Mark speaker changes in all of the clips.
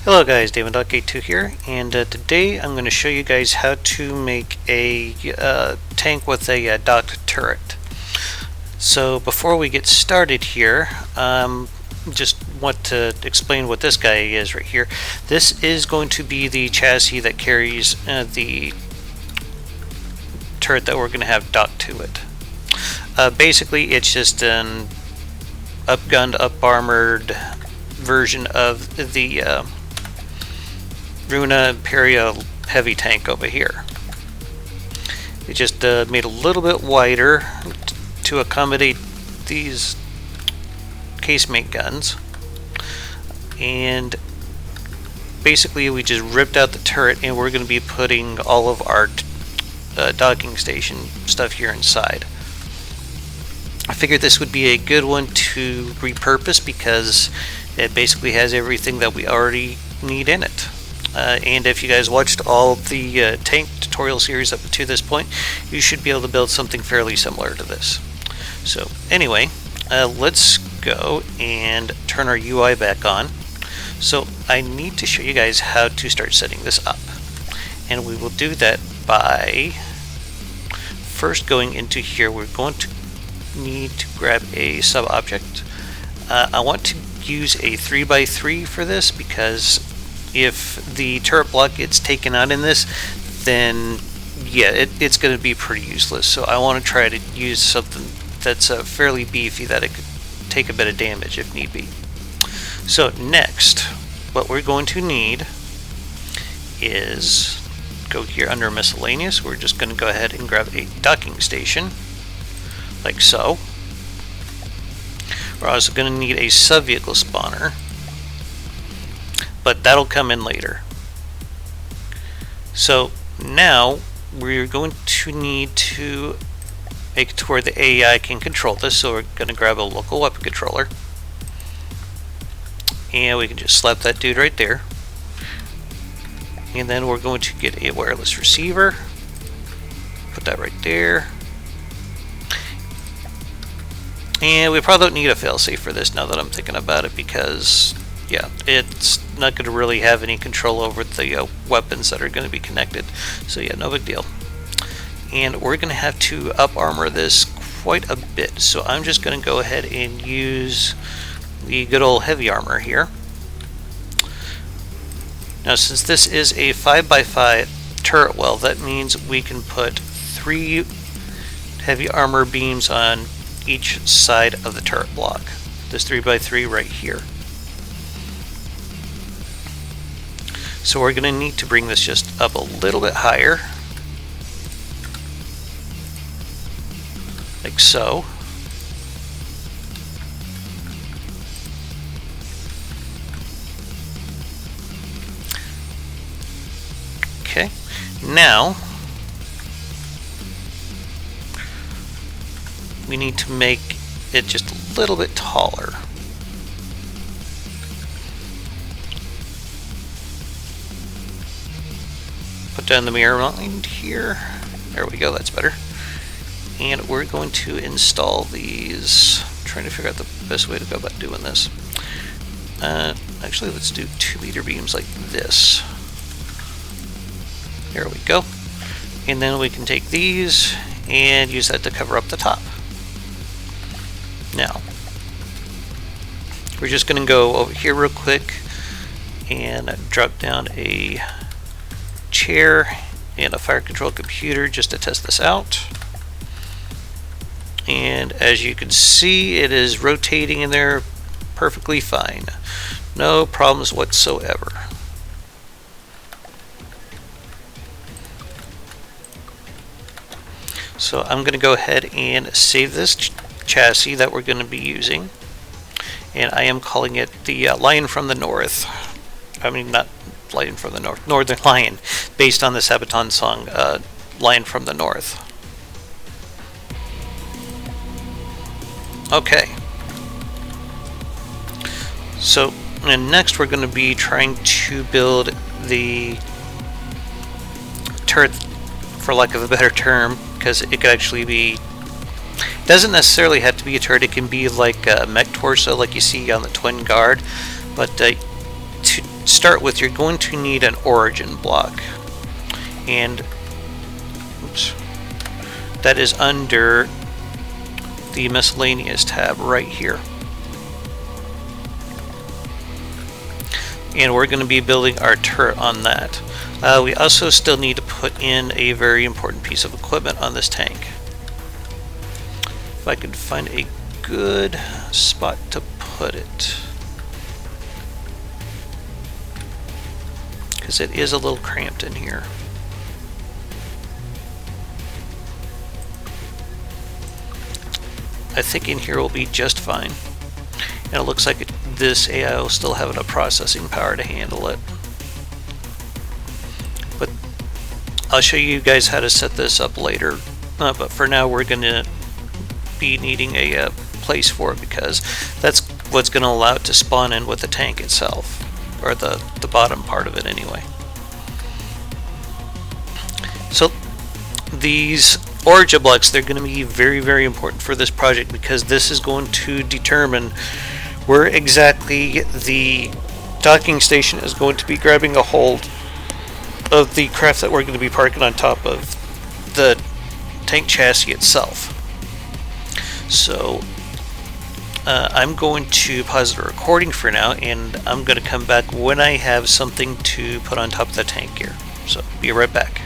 Speaker 1: Hello guys, Dama.K2 here, and today I'm going to show you guys how to make a tank with a docked turret. So before we get started here, just want to explain what this guy is right here. This is going to be the chassis that carries the turret that we're going to have docked to it. Basically it's just an upgunned, up-armored version of the Runa Imperia heavy tank over here. It just made a little bit wider to accommodate these casemate guns, and basically we just ripped out the turret and we're going to be putting all of our docking station stuff here inside. I figured this would be a good one to repurpose because it basically has everything that we already need in it. And if you guys watched all the tank tutorial series up to this point, you should be able to build something fairly similar to this. So anyway, let's go and turn our UI back on. So I need to show you guys how to start setting this up. And we will do that by first going into here. We're going to need to grab a sub object. I want to use a 3x3 for this because if the turret block gets taken out in this, then yeah, it's going to be pretty useless. So I want to try to use something that's fairly beefy that it could take a bit of damage if need be. So next, what we're going to need is go here under miscellaneous. We're just going to go ahead and grab a docking station like so. We're also going to need a sub-vehicle spawner, but that'll come in later. So now we're going to need to make it to where the AI can control this, so we're going to grab a local weapon controller and we can just slap that dude right there, and then we're going to get a wireless receiver, put that right there, and we probably don't need a failsafe for this now that I'm thinking about it, because yeah, it's not going to really have any control over the weapons that are going to be connected. So yeah, no big deal. And we're going to have to up armor this quite a bit. So I'm just going to go ahead and use the good old heavy armor here. Now since this is a 5x5 turret well, that means we can put 3 heavy armor beams on each side of the turret block. This 3x3 right here. So we're going to need to bring this just up a little bit higher, like so. Okay, now we need to make it just a little bit taller. Put down the mirror line here. There we go, that's better. And we're going to install these. I'm trying to figure out the best way to go about doing this. Actually, let's do 2-meter beams like this. There we go. And then we can take these and use that to cover up the top. Now, we're just going to go over here real quick and drop down a chair and a fire control computer just to test this out. And as you can see, it is rotating in there perfectly fine. No problems whatsoever. So I'm going to go ahead and save this chassis that we're going to be using, and I am calling it the Lion from the North. I mean, not Lion from the North, Northern Lion, based on the Sabaton song Lion from the North. Okay, so and next we're going to be trying to build the turret, for lack of a better term, because it could actually be, doesn't necessarily have to be a turret, it can be like a mech torso like you see on the Twin Guard, but to start with, you're going to need an origin block, and oops, that is under the miscellaneous tab right here. And we're going to be building our turret on that. We also still need to put in a very important piece of equipment on this tank. If I could find a good spot to put it, because it is a little cramped in here. I think in here will be just fine. And it looks like this AI will still have enough processing power to handle it. But I'll show you guys how to set this up later. But for now, we're going to be needing a place for it, because that's what's going to allow it to spawn in with the tank itself, or the bottom part of it anyway. So these origin blocks, they're going to be very, very important for this project, because this is going to determine where exactly the docking station is going to be grabbing a hold of the craft that we're going to be parking on top of the tank chassis itself. So I'm going to pause the recording for now, and I'm going to come back when I have something to put on top of the tank gear. So be right back.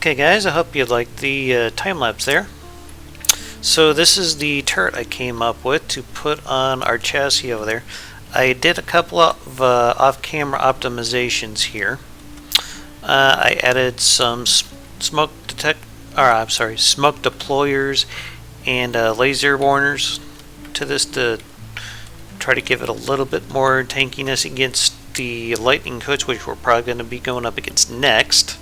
Speaker 1: Okay guys, I hope you liked the time-lapse there. So this is the turret I came up with to put on our chassis over there. I did a couple of off-camera optimizations here. I added some smoke deployers and laser warners to this to try to give it a little bit more tankiness against the lightning hoods, which we're probably going to be going up against next.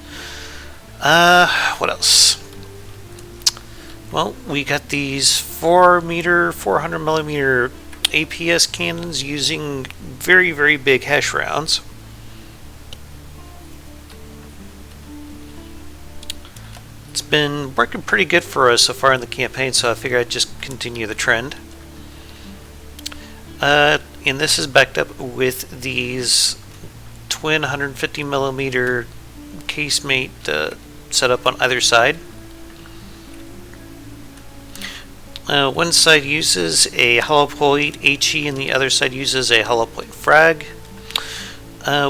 Speaker 1: What else? Well, we got these 400 millimeter APS cannons using very, very big HESH rounds. It's been working pretty good for us so far in the campaign, so I figured I'd just continue the trend. And this is backed up with these twin 150 millimeter casemate set up on either side. One side uses a hollow point HE and the other side uses a hollow point frag.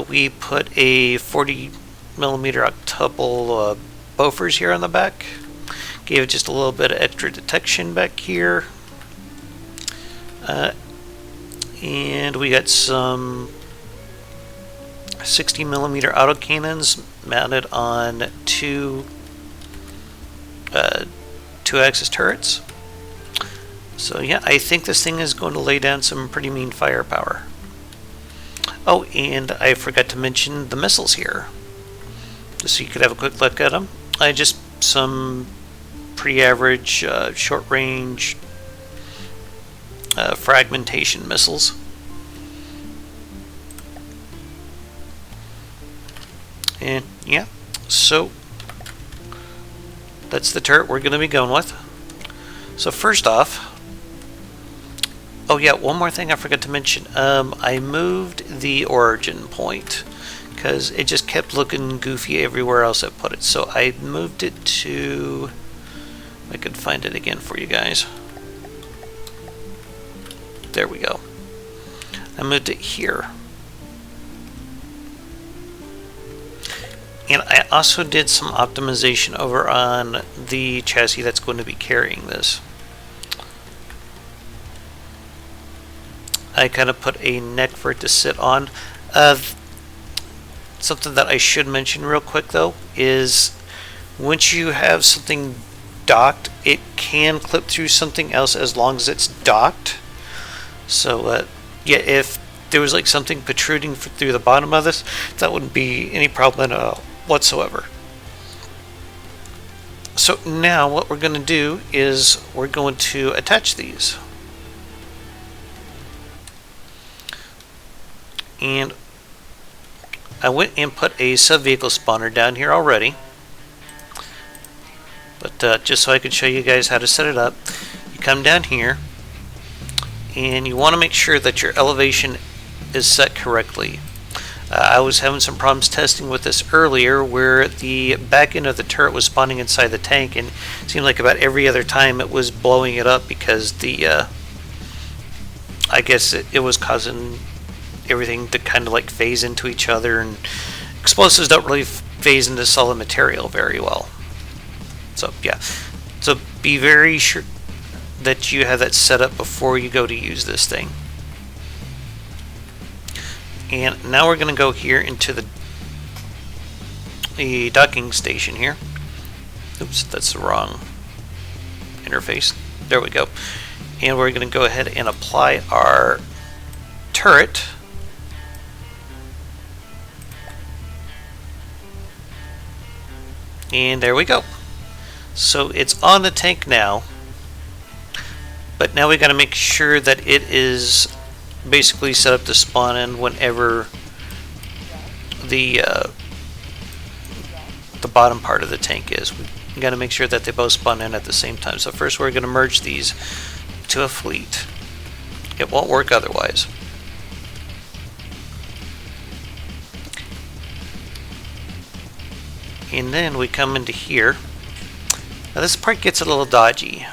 Speaker 1: We put a 40 millimeter octuple bofers here on the back. Gave it just a little bit of extra detection back here. And we got some 60 millimeter autocannons mounted on two axis turrets. So yeah, I think this thing is going to lay down some pretty mean firepower. Oh, and I forgot to mention the missiles here, just so you could have a quick look at them. Just some pretty average short range fragmentation missiles. And yeah, so that's the turret we're going to be going with. So first off, oh yeah, one more thing I forgot to mention. I moved the origin point because it just kept looking goofy everywhere else I put it. So I moved it to, if I could find it again for you guys. There we go. I moved it here. And I also did some optimization over on the chassis that's going to be carrying this. I kind of put a neck for it to sit on. Something that I should mention real quick though is once you have something docked, it can clip through something else as long as it's docked. So yeah, if there was like something protruding through the bottom of this, that wouldn't be any problem at all whatsoever. So now what we're going to do is we're going to attach these. And I went and put a sub-vehicle spawner down here already. But just so I could show you guys how to set it up, you come down here and you want to make sure that your elevation is set correctly. I was having some problems testing with this earlier where the back end of the turret was spawning inside the tank, and it seemed like about every other time it was blowing it up because the I guess it was causing everything to kind of like phase into each other, and explosives don't really phase into solid material very well. So yeah, so be very sure that you have that set up before you go to use this thing. And now we're going to go here into the docking station here. Oops, that's the wrong interface. There we go. And we're going to go ahead and apply our turret. And there we go. So it's on the tank now. But now we got to make sure that it is basically set up to spawn in whenever the bottom part of the tank is. We got to make sure that they both spawn in at the same time. So first we're going to merge these to a fleet. It won't work otherwise. And then we come into here. Now this part gets a little dodgy.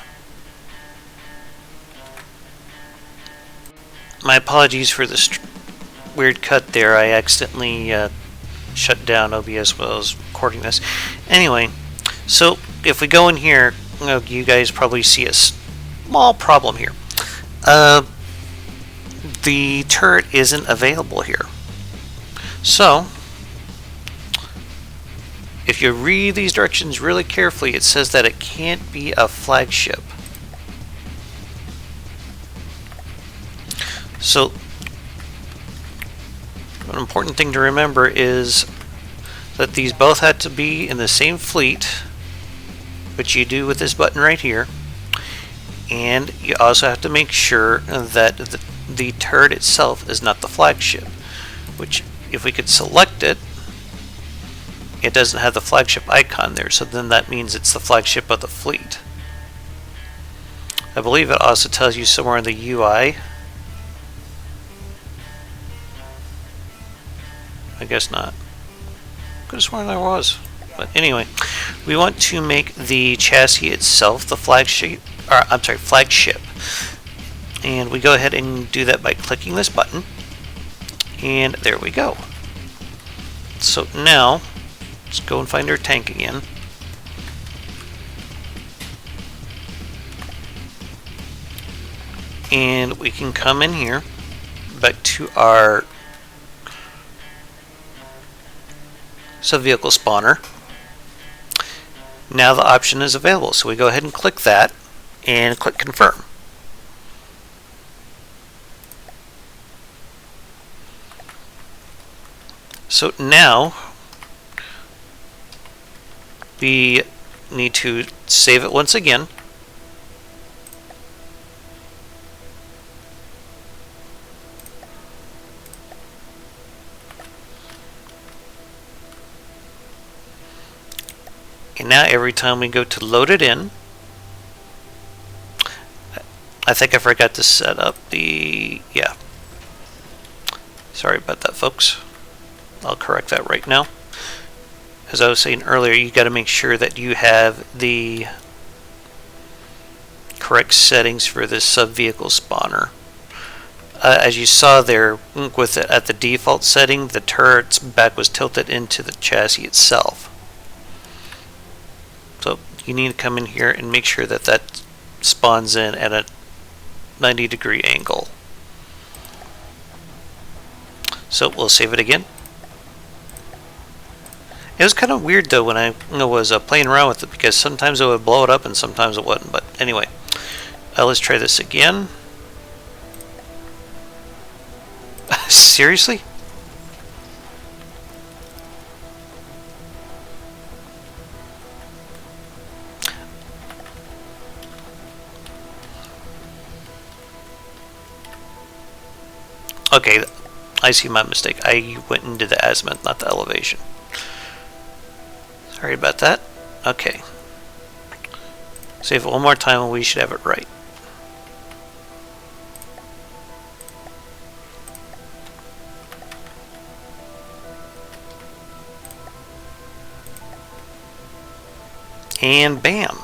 Speaker 1: My apologies for this weird cut there. I accidentally shut down OBS while I was recording this. Anyway, So if we go in here, you guys probably see a small problem here. The turret isn't available here. So if you read these directions really carefully, it says that it can't be a flagship. So an important thing to remember is that these both had to be in the same fleet, which you do with this button right here. And you also have to make sure that the turret itself is not the flagship, which if we could select it, it doesn't have the flagship icon there, so then that means it's the flagship of the fleet. I believe it also tells you somewhere in the UI. I guess not. Could have sworn there was. But anyway, we want to make the chassis itself the flagship. And we go ahead and do that by clicking this button. And there we go. So now, let's go and find our tank again. And we can come in here, back to our sub-vehicle spawner. Now the option is available, so we go ahead and click that and click confirm. So now we need to save it once again. And now every time we go to load it in, I think I forgot to set up the, yeah. Sorry about that, folks. I'll correct that right now. As I was saying earlier, you got to make sure that you have the correct settings for this sub-vehicle spawner. As you saw there, with it at the default setting, the turret's back was tilted into the chassis itself. So you need to come in here and make sure that that spawns in at a 90-degree angle. So we'll save it again. It was kind of weird though when I was playing around with it, because sometimes it would blow it up and sometimes it wouldn't. But anyway, let's try this again. Seriously? Okay, I see my mistake. I went into the azimuth, not the elevation. Sorry about that. Okay. Save it one more time and we should have it right. And bam.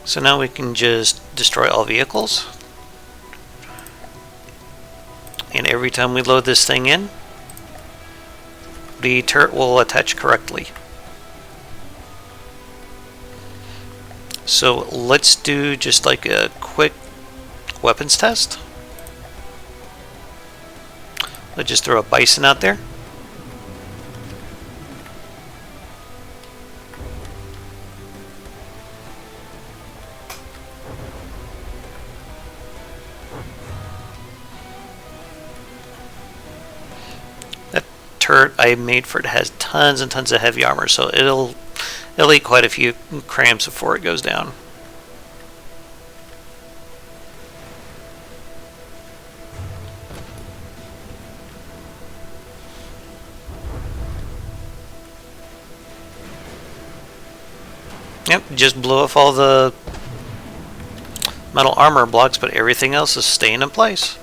Speaker 1: So now we can just destroy all vehicles. And every time we load this thing in, the turret will attach correctly. So let's do just like a quick weapons test. Let's just throw a bison out there. Turret I made for it has tons and tons of heavy armor, so it'll eat quite a few cramps before it goes down. Yep, just blew off all the metal armor blocks, but everything else is staying in place.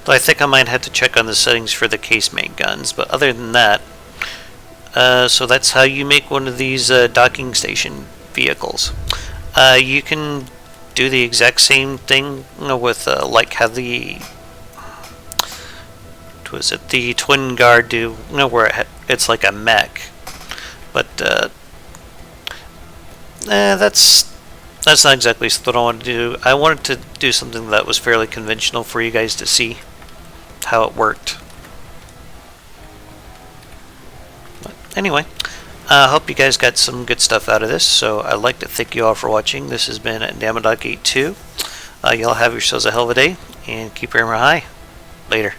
Speaker 1: Though I think I might have to check on the settings for the casemate guns, but other than that, So that's how you make one of these docking station vehicles. You can do the exact same thing, with like how the twin guard do, where it's like a mech. But that's not exactly what I wanted to do. I wanted to do something that was fairly conventional for you guys to see how it worked. But anyway, I hope you guys got some good stuff out of this. So I'd like to thank you all for watching. This has been Dama 82. Y'all have yourselves a hell of a day and keep your hammer high. Later.